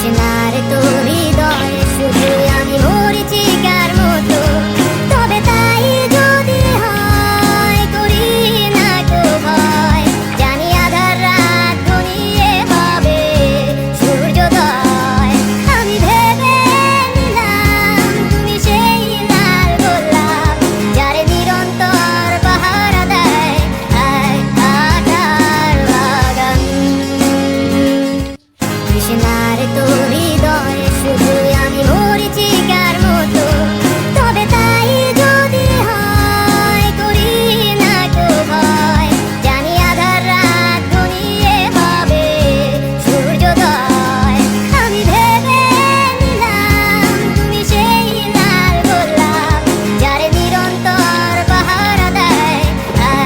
তৃষ্ণার তো হৃদয়ে শুধু আমি মরিচিকার মতো, তবে তাই যদি হয় করি না তো ভয়, জানি আধার রাত ঘনিয়ে হবে সূর্যোদয়। আমি ভেবে নিলাম তুমি সেই লাল গোলাপ, যারে নিরন্তর পাহারা দেয় এক আঠার বাগান। তৃষ্ণার তো হৃদয়ে শুধু আমি মরিচিকার মতো, তবে তাই যদি হয় করি না তো ভয়, জানি আধার রাত ঘনিয়ে হবে সূর্যোদয়। আমি ভেবে নিলাম তুমি সেই লাল গোলাপ, যারে নিরন্তর পাহারা দেয়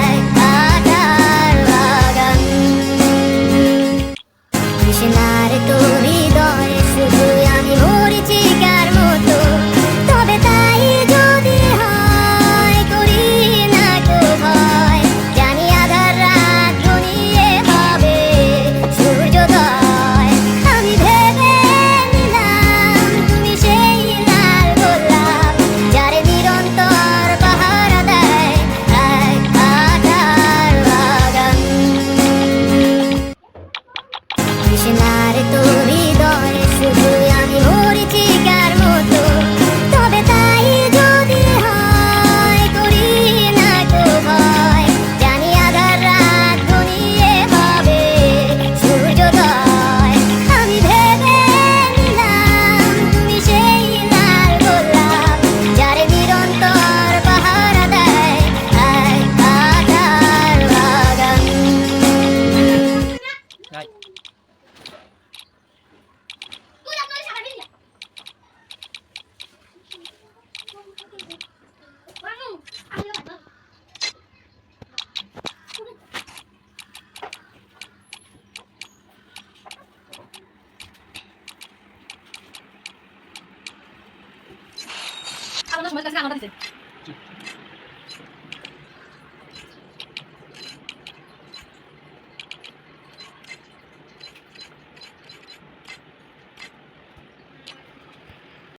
এক আঠার বাগান। তৃষ্ণার তো হৃদয়ে শুধু আমি মরিচিকার মতো, তবে তাই যদি হয় করি না তো ভয়, জানি আধার রাত ঘনিয়ে হবে সূর্যোদয়। আমি ভেবে নিলাম তুমি সেই লাল গোলাপ, যারে নিরন্তর পাহারা দেয় এক আঠার বাগান। তৃষ্ণার তো হৃদয়ে শুধু আমি মরিচিকার মতো, তবে তাই যদি হয় করি না তো ভয়, জানি আধার রাত ঘনিয়ে হবে সূর্যোদয়। আমি ভেবে নিলাম তুমি সেই লাল গোলাপ, যারে নিরন্তর পাহারা দেয় এক আঠার বাগান। আমাদের সময় কাছে আমাদের দিছে